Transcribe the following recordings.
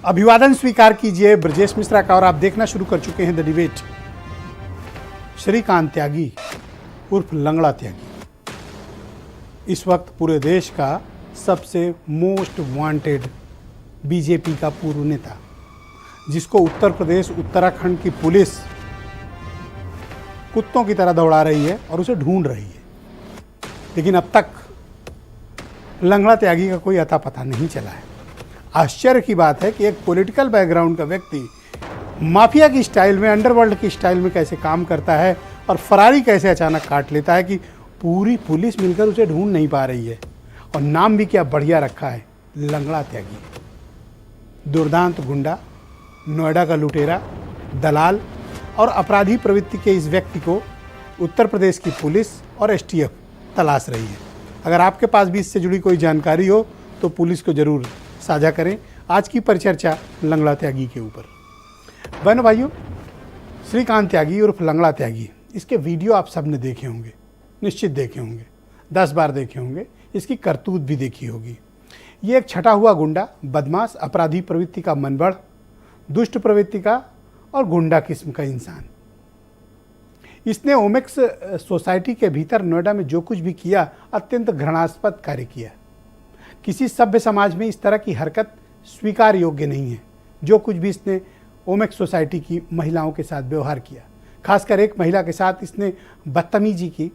अभिवादन स्वीकार कीजिए ब्रजेश मिश्रा का और आप देखना शुरू कर चुके हैं द डिबेट। श्रीकांत त्यागी उर्फ लंगड़ा त्यागी इस वक्त पूरे देश का सबसे मोस्ट वांटेड बीजेपी का पूर्व नेता, जिसको उत्तर प्रदेश उत्तराखंड की पुलिस कुत्तों की तरह दौड़ा रही है और उसे ढूंढ रही है। लेकिन अब तक लंगड़ा त्यागी का कोई अता पता नहीं चला है। आश्चर्य की बात है कि एक पॉलिटिकल बैकग्राउंड का व्यक्ति माफिया की स्टाइल में, अंडरवर्ल्ड की स्टाइल में कैसे काम करता है और फरारी कैसे अचानक काट लेता है कि पूरी पुलिस मिलकर उसे ढूंढ नहीं पा रही है। और नाम भी क्या बढ़िया रखा है, लंगड़ा त्यागी। दुर्दांत गुंडा, नोएडा का लुटेरा, दलाल और अपराधी प्रवृत्ति के इस व्यक्ति को उत्तर प्रदेश की पुलिस और एसटीएफ तलाश रही है। अगर आपके पास भी इससे जुड़ी कोई जानकारी हो तो पुलिस को जरूर साझा करें। आज की परिचर्चा लंगड़ा त्यागी के ऊपर। बहनों भाइयों, श्रीकांत त्यागी उर्फ लंगड़ा त्यागी, इसके वीडियो आप सब ने देखे होंगे, निश्चित देखे होंगे, 10 बार देखे होंगे। इसकी करतूत भी देखी होगी। ये एक छटा हुआ गुंडा, बदमाश, अपराधी प्रवृत्ति का मनबड़, दुष्ट प्रवृत्ति का और गुंडा किस्म का इंसान। इसने ओमेक्स सोसाइटी के भीतर नोएडा में जो कुछ भी किया, अत्यंत घृणास्पद कार्य किया। किसी सभ्य समाज में इस तरह की हरकत स्वीकार योग्य नहीं है। जो कुछ भी इसने ओमेक्स सोसाइटी की महिलाओं के साथ व्यवहार किया, खासकर एक महिला के साथ इसने बदतमीजी की,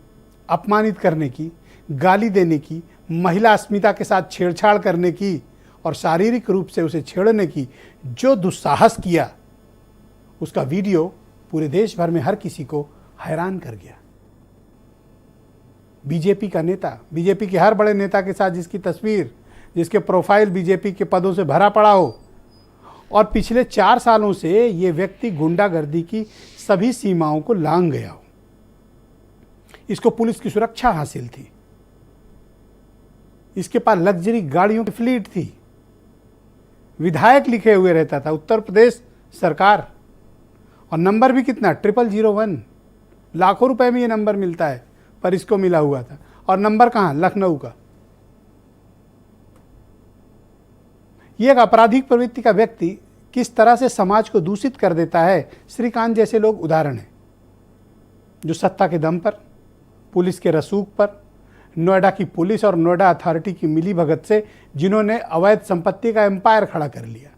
अपमानित करने की, गाली देने की, महिला अस्मिता के साथ छेड़छाड़ करने की और शारीरिक रूप से उसे छेड़ने की जो दुस्साहस किया, उसका वीडियो पूरे देश भर में हर किसी को हैरान कर गया। बीजेपी का नेता, बीजेपी के हर बड़े नेता के साथ जिसकी तस्वीर, जिसके प्रोफाइल बीजेपी के पदों से भरा पड़ा हो और पिछले 4 सालों से ये व्यक्ति गुंडागर्दी की सभी सीमाओं को लांघ गया हो। इसको पुलिस की सुरक्षा हासिल थी, इसके पास लग्जरी गाड़ियों की फ्लीट थी, विधायक लिखे हुए रहता था उत्तर प्रदेश सरकार, और नंबर भी कितना, 0001, लाखों रुपए में ये नंबर मिलता है, पर इसको मिला हुआ था। और नंबर कहाँ, लखनऊ का। ये एक आपराधिक प्रवृत्ति का व्यक्ति किस तरह से समाज को दूषित कर देता है, श्रीकांत जैसे लोग उदाहरण हैं, जो सत्ता के दम पर, पुलिस के रसूख पर, नोएडा की पुलिस और नोएडा अथॉरिटी की मिली भगत से जिन्होंने अवैध संपत्ति का एम्पायर खड़ा कर लिया।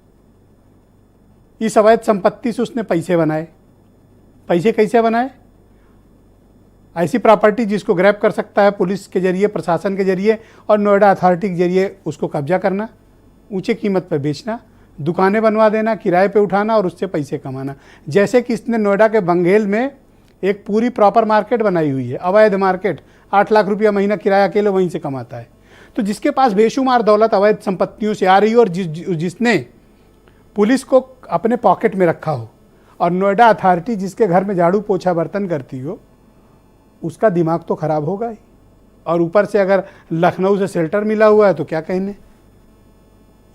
इस अवैध संपत्ति से उसने पैसे बनाए। पैसे कैसे बनाए? ऐसी प्रॉपर्टी जिसको ग्रैब कर सकता है पुलिस के जरिए, प्रशासन के जरिए और नोएडा अथॉरिटी के जरिए उसको कब्जा करना, ऊंचे कीमत पर बेचना, दुकानें बनवा देना, किराए पे उठाना और उससे पैसे कमाना। जैसे कि इसने नोएडा के बंगेल में एक पूरी प्रॉपर मार्केट बनाई हुई है, अवैध मार्केट, 8 लाख रुपया महीना किराया अकेले वहीं से कमाता है। तो जिसके पास बेशुमार दौलत अवैध संपत्तियों से आ रही हो और जिसने पुलिस को अपने पॉकेट में रखा हो और नोएडा अथॉरिटी जिसके घर में झाड़ू पोछा बर्तन करती हो, उसका दिमाग तो खराब होगा ही। और ऊपर से अगर लखनऊ से शेल्टर मिला हुआ है तो क्या कहने।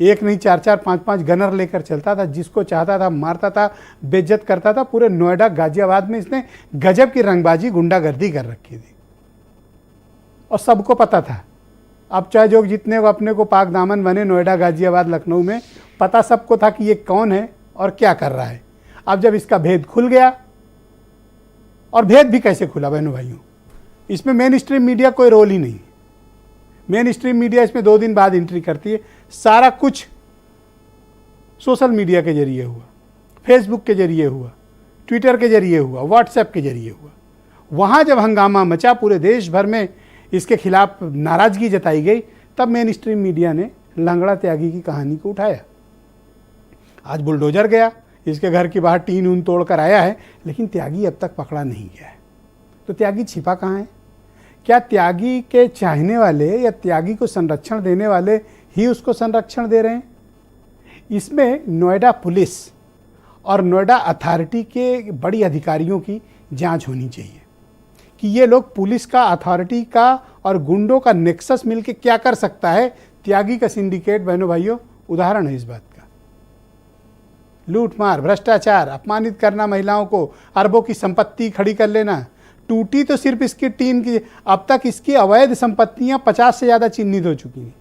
एक नहीं 4-4, 5-5 गनर लेकर चलता था, जिसको चाहता था मारता था, बेइज्जत करता था। पूरे नोएडा गाजियाबाद में इसने गजब की रंगबाजी, गुंडागर्दी कर रखी थी और सबको पता था। अब चाहे जो जितने को अपने को पाक दामन बने नोएडा, गाजियाबाद, लखनऊ में, पता सबको था कि ये कौन है और क्या कर रहा है। अब जब इसका भेद खुल गया, और भेद भी कैसे खुला बहनों भाइयों, इसमें मेन स्ट्रीम मीडिया कोई रोल ही नहीं। मेन स्ट्रीम मीडिया इसमें 2 दिन बाद एंट्री करती है। सारा कुछ सोशल मीडिया के जरिए हुआ, फेसबुक के जरिए हुआ, ट्विटर के जरिए हुआ, व्हाट्सएप के जरिए हुआ। वहाँ जब हंगामा मचा, पूरे देश भर में इसके खिलाफ नाराजगी जताई गई, तब मेन स्ट्रीम मीडिया ने लंगड़ा त्यागी की कहानी को उठाया। आज बुलडोजर गया, इसके घर के बाहर टीन ऊन तोड़ कर आया है, लेकिन त्यागी अब तक पकड़ा नहीं गया है। तो त्यागी छिपा कहाँ है? क्या त्यागी के चाहने वाले या त्यागी को संरक्षण देने वाले ही उसको संरक्षण दे रहे हैं? इसमें नोएडा पुलिस और नोएडा अथॉरिटी के बड़ी अधिकारियों की जांच होनी चाहिए कि ये लोग पुलिस का, अथॉरिटी का और गुंडों का नेक्सस मिलकर क्या कर सकता है। त्यागी का सिंडिकेट बहनों भाइयों उदाहरण है इस बात का। लूट मार, भ्रष्टाचार, अपमानित करना महिलाओं को, अरबों की संपत्ति खड़ी कर लेना। टूटी तो सिर्फ इसकी टीन की, अब तक इसकी अवैध संपत्तियां 50 से ज़्यादा चिन्हित हो चुकी हैं।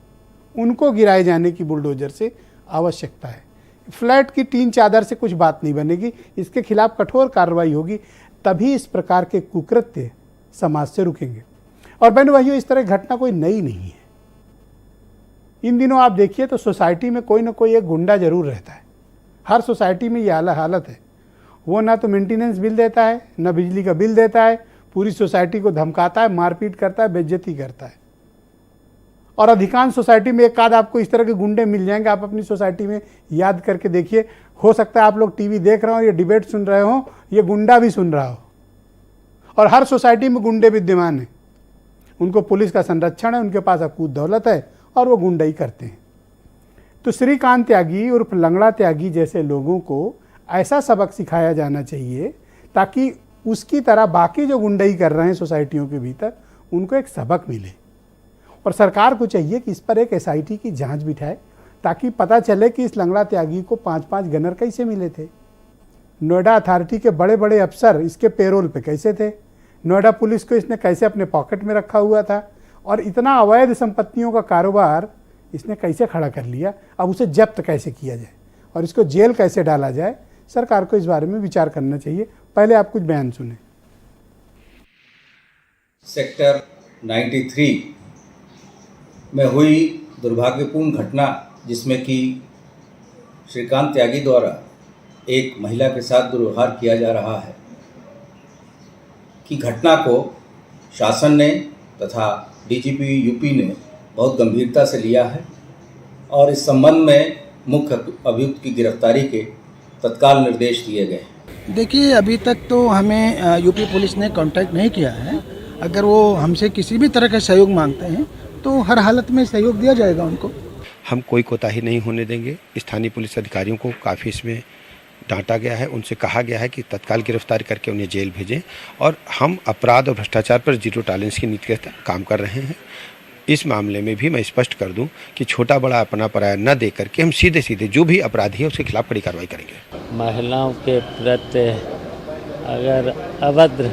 उनको गिराए जाने की बुलडोजर से आवश्यकता है। फ्लैट की टीन चादर से कुछ बात नहीं बनेगी, इसके खिलाफ कठोर कार्रवाई होगी, तभी इस प्रकार के कुकृत्य समाज से रुकेंगे। और बहनों भाइयों, इस तरह की घटना कोई नई नहीं है। इन दिनों आप देखिए तो सोसाइटी में कोई ना कोई एक गुंडा जरूर रहता है। हर सोसाइटी में ये हालत है। वो ना तो मेंटेनेंस बिल देता है, ना बिजली का बिल देता है, पूरी सोसाइटी को धमकाता है, मारपीट करता है, बेइज्जती करता है। और अधिकांश सोसाइटी में एक आध आपको इस तरह के गुंडे मिल जाएंगे। आप अपनी सोसाइटी में याद करके देखिए, हो सकता है आप लोग टीवी देख रहे हो, ये डिबेट सुन रहे हो, ये गुंडा भी सुन रहा हो। और हर सोसाइटी में गुंडे विद्यमान हैं। उनको पुलिस का संरक्षण है, उनके पास अकूत दौलत है और वो गुंडाई करते हैं। तो श्रीकांत त्यागी उर्फ लंगड़ा त्यागी जैसे लोगों को ऐसा सबक सिखाया जाना चाहिए ताकि उसकी तरह बाकी जो गुंडाई कर रहे हैं सोसाइटियों के भीतर, उनको एक सबक मिले। और सरकार को चाहिए कि इस पर एक SIT की जांच बिठाए ताकि पता चले कि इस लंगड़ा त्यागी को 5-5 गनर कैसे मिले थे। नोएडा अथॉरिटी के बड़े बड़े अफसर इसके पेरोल पे कैसे थे। नोएडा पुलिस को इसने कैसे अपने पॉकेट में रखा हुआ था। और इतना अवैध संपत्तियों का कारोबार इसने कैसे खड़ा कर लिया। अब उसे जब्त कैसे किया जाए और इसको जेल कैसे डाला जाए, सरकार को इस बारे में विचार करना चाहिए। पहले आप कुछ बयान सुने। सेक्टर 93 में हुई दुर्भाग्यपूर्ण घटना, जिसमें कि श्रीकांत त्यागी द्वारा एक महिला के साथ दुर्व्यवहार किया जा रहा है, की घटना को शासन ने तथा DGP यूपी ने बहुत गंभीरता से लिया है और इस संबंध में मुख्य अभियुक्त की गिरफ्तारी के तत्काल निर्देश दिए गए। देखिए, अभी तक तो हमें यूपी पुलिस ने कांटेक्ट नहीं किया है। अगर वो हमसे किसी भी तरह का सहयोग मांगते हैं तो हर हालत में सहयोग दिया जाएगा उनको। हम कोई कोताही नहीं होने देंगे। स्थानीय पुलिस अधिकारियों को काफ़ी इसमें डांटा गया है, उनसे कहा गया है कि तत्काल गिरफ्तार करके उन्हें जेल भेजें और हम अपराध और भ्रष्टाचार पर 0 टॉलरेंस की नीति के तहत काम कर रहे हैं। इस मामले में भी मैं स्पष्ट कर दूं कि छोटा बड़ा अपना पराया न दे करके हम सीधे सीधे जो भी अपराधी है उसके खिलाफ कड़ी कार्रवाई करेंगे। महिलाओं के प्रति अगर अभद्र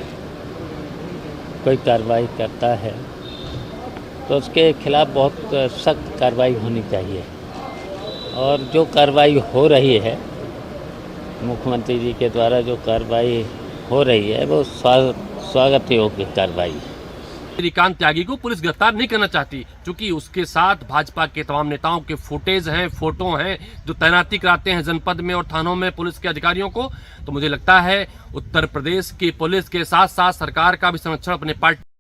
कोई कार्रवाई करता है तो उसके खिलाफ बहुत सख्त कार्रवाई होनी चाहिए। और जो कार्रवाई हो रही है, मुख्यमंत्री जी के द्वारा जो कार्रवाई हो रही है, वो स्वागत योग्य कार्रवाई है। श्रीकांत त्यागी को पुलिस गिरफ्तार नहीं करना चाहती, क्योंकि उसके साथ भाजपा के तमाम नेताओं के फुटेज हैं, फोटो हैं, जो तैनाती कराते हैं जनपद में और थानों में पुलिस के अधिकारियों को। तो मुझे लगता है उत्तर प्रदेश की पुलिस के साथ साथ सरकार का भी संरक्षण अपने पार्टी